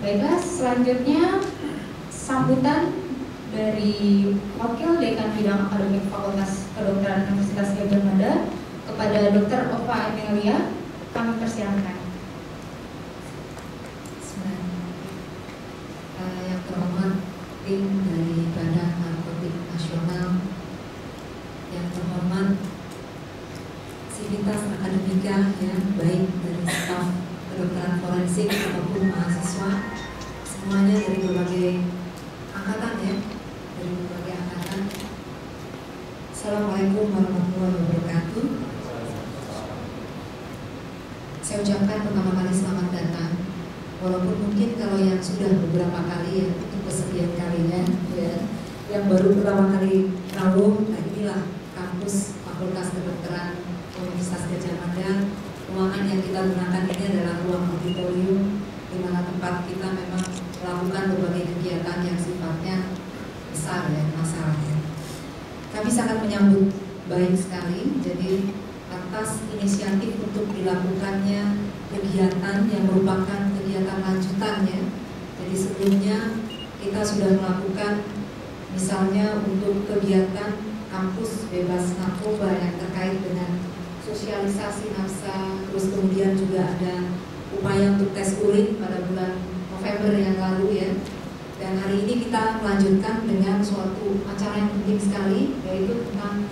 Baiklah, selanjutnya sambutan dari Wakil Dekan Bidang Akademik Fakultas Kedokteran Universitas Gadjah Mada kepada Dr. Ova Emilia, kami persilakan. Yang terhormat tim dari Badan Narkotik Nasional, yang terhormat sivitas akademika, ya, baik dari staf kedokteran forensik ataupun mahasiswa, semuanya dari berbagai angkatan, ya, dari berbagai angkatan. Assalamualaikum warahmatullahi wabarakatuh. Saya ucapkan pertama kali selamat datang. Walaupun mungkin kalau yang sudah beberapa kali, ya, itu kesekian kalinya, ya, yang baru pertama kali tahu, nah inilah kampus Fakultas Kedokteran Universitas Gadjah Mada. Ruangan yang kita gunakan ini adalah ruang auditorium, di mana tempat kita memang melakukan berbagai kegiatan yang sifatnya besar, ya, masalahnya. Kami sangat menyambut baik sekali, jadi atas inisiatif untuk dilakukannya kegiatan yang merupakan kegiatan lanjutannya. Jadi sebelumnya kita sudah melakukan misalnya untuk kegiatan kampus bebas narkoba yang terkait dengan sosialisasi nafsa, terus kemudian juga ada upaya untuk tes urin pada bulan November yang lalu, ya. Dan hari ini kita melanjutkan dengan suatu acara yang penting sekali, yaitu tentang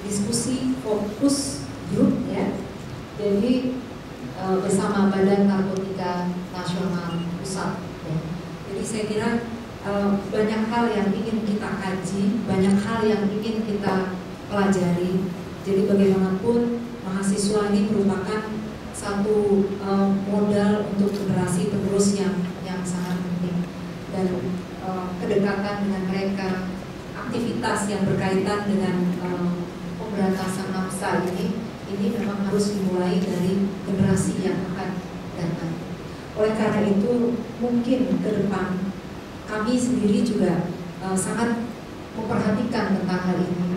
diskusi fokus grup, ya. Jadi bersama Badan Narkotika Nasional Pusat, ya. Jadi saya kira banyak hal yang ingin kita kaji, banyak hal yang ingin kita pelajari. Jadi bagaimanapun mahasiswa ini merupakan satu modal untuk generasi penerus yang sangat penting, dan kedekatan dengan mereka, aktivitas yang berkaitan dengan pemberantasan nafsa ini memang harus dimulai dari generasi yang akan datang. Oleh karena itu mungkin ke depan kami sendiri juga sangat memperhatikan tentang hal ini.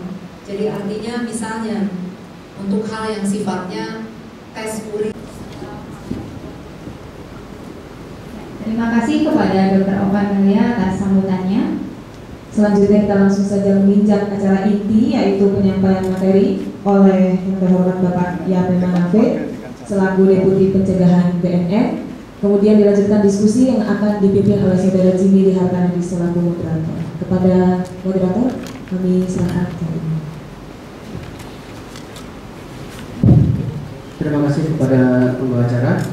Jadi artinya misalnya untuk hal yang sifatnya tes urin. Terima kasih kepada Dr. Ova Emilia atas sambutannya. Selanjutnya kita langsung saja menginjak acara inti, yaitu penyampaian materi oleh yang terhormat Bapak Yape Manafe selaku Deputi Pencegahan BNN. Kemudian dilanjutkan diskusi yang akan dipimpin oleh Saudara Jimmy Dihartanadi selaku moderator. Kepada moderator kami silakan. Terima kasih kepada pembawa acara.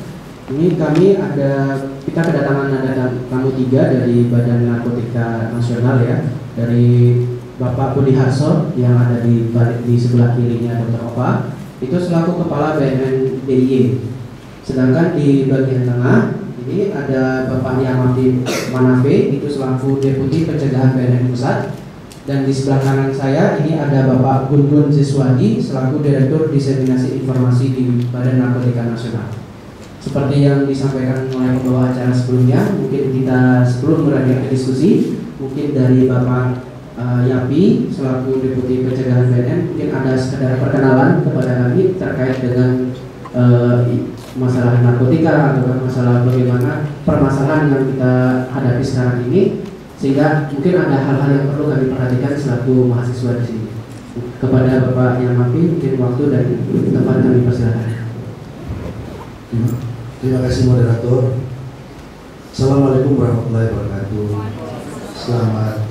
Ini kita kedatangan ada tamu 3 dari Badan Narkotika Nasional, ya, dari Bapak Budi Harso yang ada di sebelah kirinya Dr. Ova, itu selaku Kepala BNN DIY. Sedangkan di bagian tengah ini ada Bapak Yape Manafe, itu selaku Deputi Pencegahan BNN Pusat. Dan di sebelah kanan saya ini ada Bapak Gun Ziswadi selaku Direktur Diseminasi Informasi di Badan Narkotika Nasional. Seperti yang disampaikan oleh pembawa acara sebelumnya, mungkin kita sebelum berlanjut ke diskusi, mungkin dari Bapak Yapi selaku Deputi Pencegahan BNN mungkin ada sekedar perkenalan kepada kami terkait dengan masalah narkotika atau masalah bagaimana permasalahan yang kita hadapi sekarang ini, sehingga mungkin ada hal-hal yang perlu kami perhatikan selaku mahasiswa di sini. Kepada Bapak Yapi, mungkin waktu dan tempat kami persilakan. Terima kasih moderator. Assalamualaikum warahmatullahi wabarakatuh. Selamat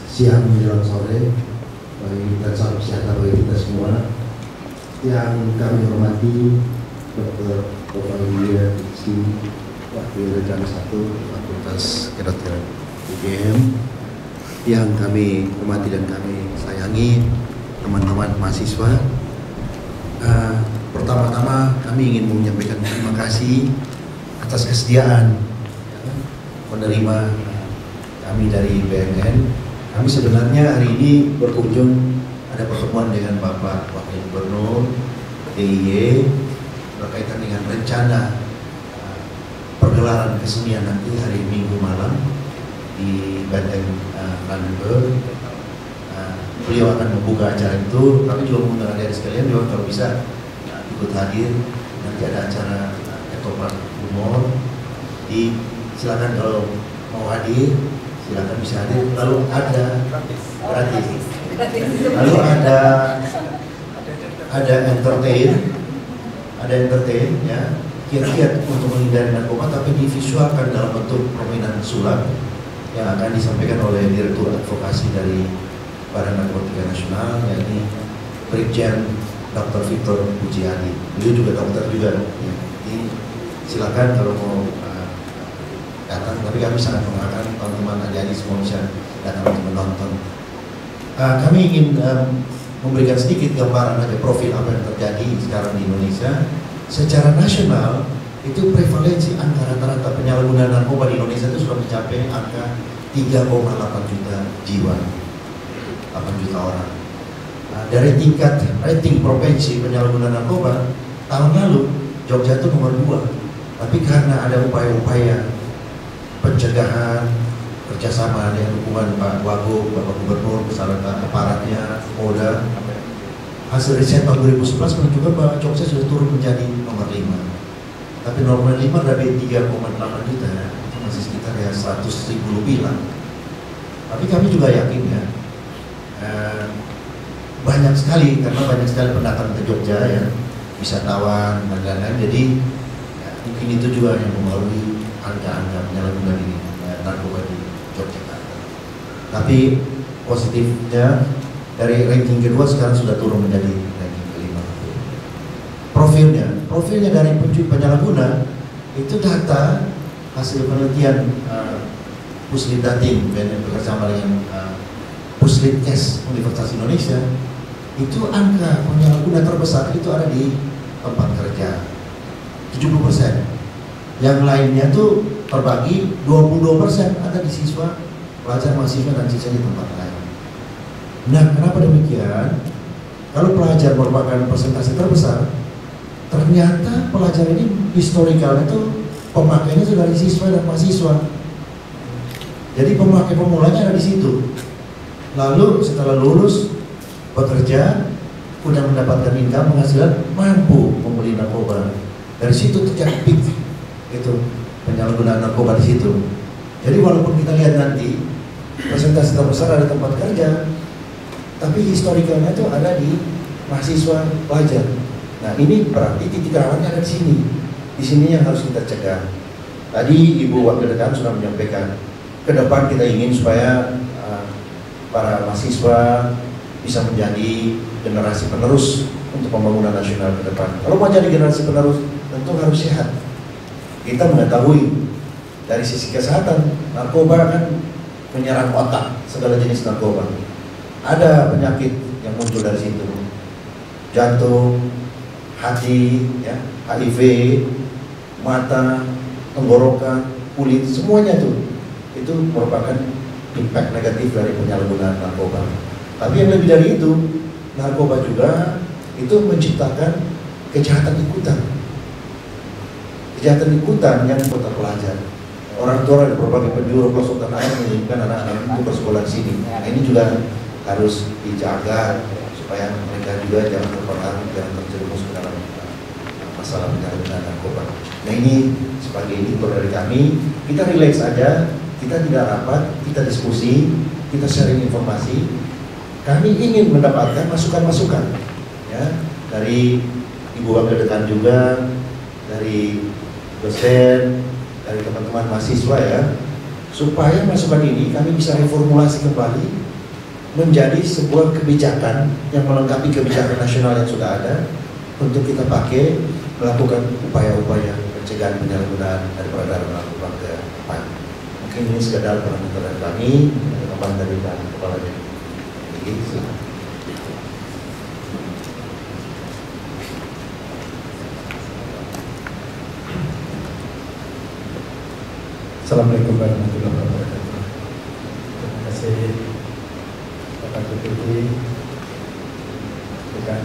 siang menjelang sore bagi kita, salam sejahtera bagi kita semua. Yang kami hormati Dr. Ova Emilia, Wakil Dekan 1 Fakultas Kedokteran UGM, yang kami hormati dan kami sayangi teman-teman mahasiswa. Pertama-tama kami ingin menyampaikan terima kasih atas kesediaan menerima kami dari BNN. Kami sebenarnya hari ini berkunjung, ada pertemuan dengan Bapak Wakil Gubernur DIY berkaitan dengan rencana pergelaran kesenian nanti hari Minggu malam di Benteng Brandenburg. Beliau akan membuka acara itu. Kami juga mengundang adik sekalian juga kalau bisa ikut hadir. Nanti ada acara ketoprak humor di silakan kalau mau hadir, silakan bisa hadir. Lalu ada gratis. Lalu ada entertain ya, kiat-kiat untuk menghindari narkoba, tapi divisualkan dalam bentuk permainan sulap yang akan disampaikan oleh Direktur Advokasi dari Badan Narkotika Nasional, yakni Brigjen Dr. Victor Pujiadi. Beliau juga dokter juga. Ya. Jadi silakan kalau mau datang, tapi kami sangat mengharapkan teman-teman adik-adik semua bisa datang untuk menonton. Kami ingin memberikan sedikit gambaran aja profil apa yang terjadi sekarang di Indonesia. Secara nasional itu prevalensi angka rata-rata penyalahgunaan narkoba di Indonesia itu sudah mencapai angka 3,8 juta jiwa, 8 juta orang. Dari tingkat rating provinsi penyalahgunaan narkoba tahun lalu Jogja itu nomor 2, tapi karena ada upaya-upaya pencegahan, kerjasama dengan dukungan Pak Wagub, Bapak Gubernur, beserta aparatnya, Polda, hasil riset tahun 2011 menunjukkan bahwa Jogja sudah turun menjadi nomor 5. Tapi nomor 5 dari 3,8 juta ya, itu masih sekitar ya 100.000 lebih lah. Tapi kami juga yakin ya, banyak sekali, karena banyak sekali pendatang ke Jogja ya, wisatawan dan lain-lain. Jadi ya, mungkin itu juga yang mempengaruhi angka-angka penyalahgunaan ini narkoba di Yogyakarta. Tapi positifnya dari ranking kedua sekarang sudah turun menjadi ranking kelima. Profilnya dari penyalahguna itu data hasil penelitian Puslitdatin bekerjasama dengan Puslitkes Universitas Indonesia. Itu angka penyalahguna terbesar itu ada di tempat kerja, 70%. Yang lainnya tuh terbagi 22% ada di siswa, pelajar mahasiswa, dan sisanya di tempat lain. Nah, kenapa demikian? Kalau pelajar merupakan persentase terbesar, ternyata pelajar ini historikalnya tuh pemakainya sudah dari siswa dan mahasiswa. Jadi pemakai pemulanya ada di situ. Lalu setelah lulus bekerja, udah mendapatkan income, penghasilan, mampu membeli narkoba. Dari situ terjadi peak itu penyalahgunaan narkoba di situ. Jadi walaupun kita lihat nanti persentase terbesar ada tempat kerja, tapi historikalnya itu ada di mahasiswa pelajar. Nah, ini berarti titik rawannya ada di sini. Di sini yang harus kita cegah. Tadi Ibu Wakil Dekan sudah menyampaikan, ke depan kita ingin supaya para mahasiswa bisa menjadi generasi penerus untuk pembangunan nasional ke depan. Kalau mau jadi generasi penerus, tentu harus sehat. Kita mengetahui dari sisi kesehatan, narkoba kan menyerang otak, segala jenis narkoba. Ada penyakit yang muncul dari situ, jantung, hati, ya, HIV, mata, tenggorokan, kulit, semuanya itu merupakan impact negatif dari penyalahgunaan narkoba. Tapi yang lebih dari itu, narkoba juga itu menciptakan kejahatan ikutan. Kejahatan ikutan yang kota pelajar. Orang tua dari berbagai penjuru pelosok tanah air mengirimkan anak-anak itu bersekolah di sini. Nah, ini juga harus dijaga supaya mereka juga jangan terpengaruh, jangan terjerumus ke dalam masalah penyalahgunaan narkoba. Nah, ini sebagai editor dari kami, kita relax aja, kita tidak rapat, kita diskusi, kita sharing informasi. Kami ingin mendapatkan masukan-masukan ya, dari Ibu Wakil Dekan juga, dari dosen, dari teman-teman mahasiswa ya, supaya masukan ini kami bisa reformulasi kembali menjadi sebuah kebijakan yang melengkapi kebijakan nasional yang sudah ada untuk kita pakai melakukan upaya-upaya pencegahan penyalahgunaan dari peredaran narkoba ke depan. Mungkin ini sekedar penonton dari kami, teman dari kepala daerah. Assalamualaikum warahmatullahi wabarakatuh. Terima kasih Bapak Deputi Dekan,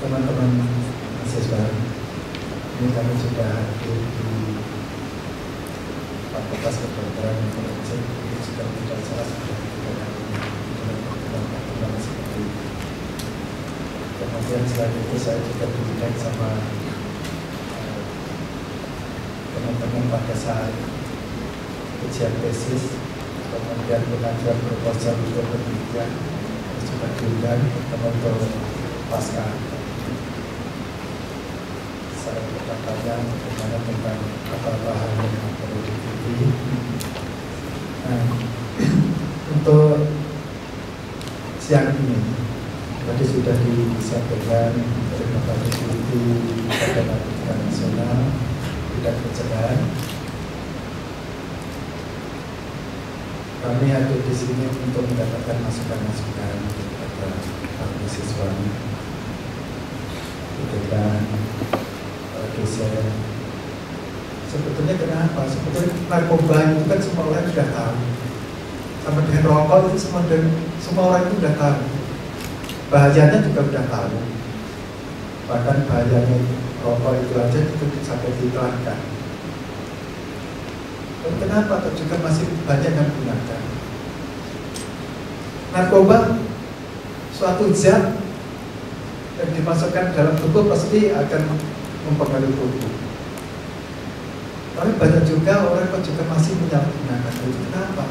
teman-teman mahasiswa. Ini kami sudah hadir di Fakultas Kedokteran Informasi sudah tidak salah seperti. Kemudian selain itu saya juga dididik sama teman-teman pada saat ujian tesis, kemudian pengajuan proposal untuk penelitian juga diundang untuk pasca. Saya bertanya bagaimana tentang apa hal yang perlu diikuti. Nah, untuk siang ini tadi sudah disampaikan oleh Bapak Deputi Badan Narkotika Nasional bidang pencegahan. Kami ada di sini untuk mendapatkan masukan-masukan kepada para mahasiswa, dekan, dosen. Sebetulnya kenapa? Sebetulnya narkoba itu kan semua orang sudah tahu. Sama dengan rokok itu semua orang itu sudah tahu. Bahayanya juga sudah tahu. Bahkan bahayanya rokok itu aja itu sampai diiklankan. Dan kenapa? Atau juga masih banyak yang menggunakan. Narkoba suatu zat yang dimasukkan dalam tubuh pasti akan mempengaruhi tubuh. Tapi banyak juga orang kok juga masih menyalahgunakan itu. Kenapa?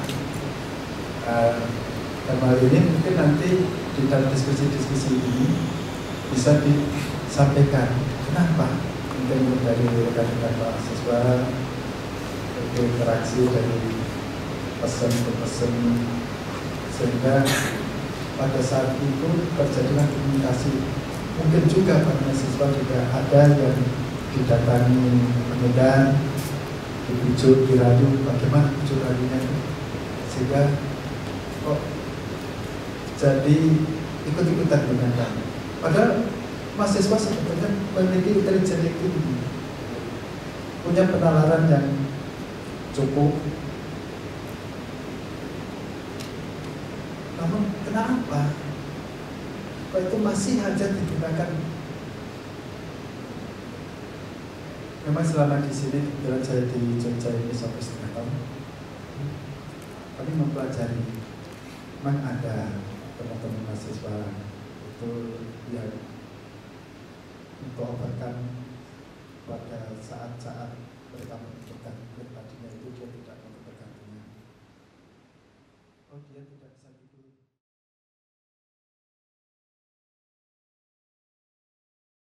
Dalam hal ini mungkin nanti di dalam diskusi-diskusi ini bisa disampaikan kenapa mungkin dari rekan-rekan mahasiswa, interaksi dari pesan ke pesan, sehingga pada saat itu terjadilah komunikasi. Mungkin juga para mahasiswa juga ada yang didatangi Medan, dibujuk, dirayu, bagaimana bujuk rayunya, sehingga kok jadi ikut-ikutan dengan kami. Padahal mahasiswa sebetulnya memiliki intelijen yang tinggi, punya penalaran yang cukup. Namun kenapa kok itu masih aja digunakan? Memang selama di sini, kebetulan saya di Jogja ini sampai setengah tahun, kami mempelajari. Memang ada teman-teman mahasiswa itu yang mengorbankan pada saat-saat mereka membutuhkan, tadinya itu dia tidak membutuhkan. Oh, dia tidak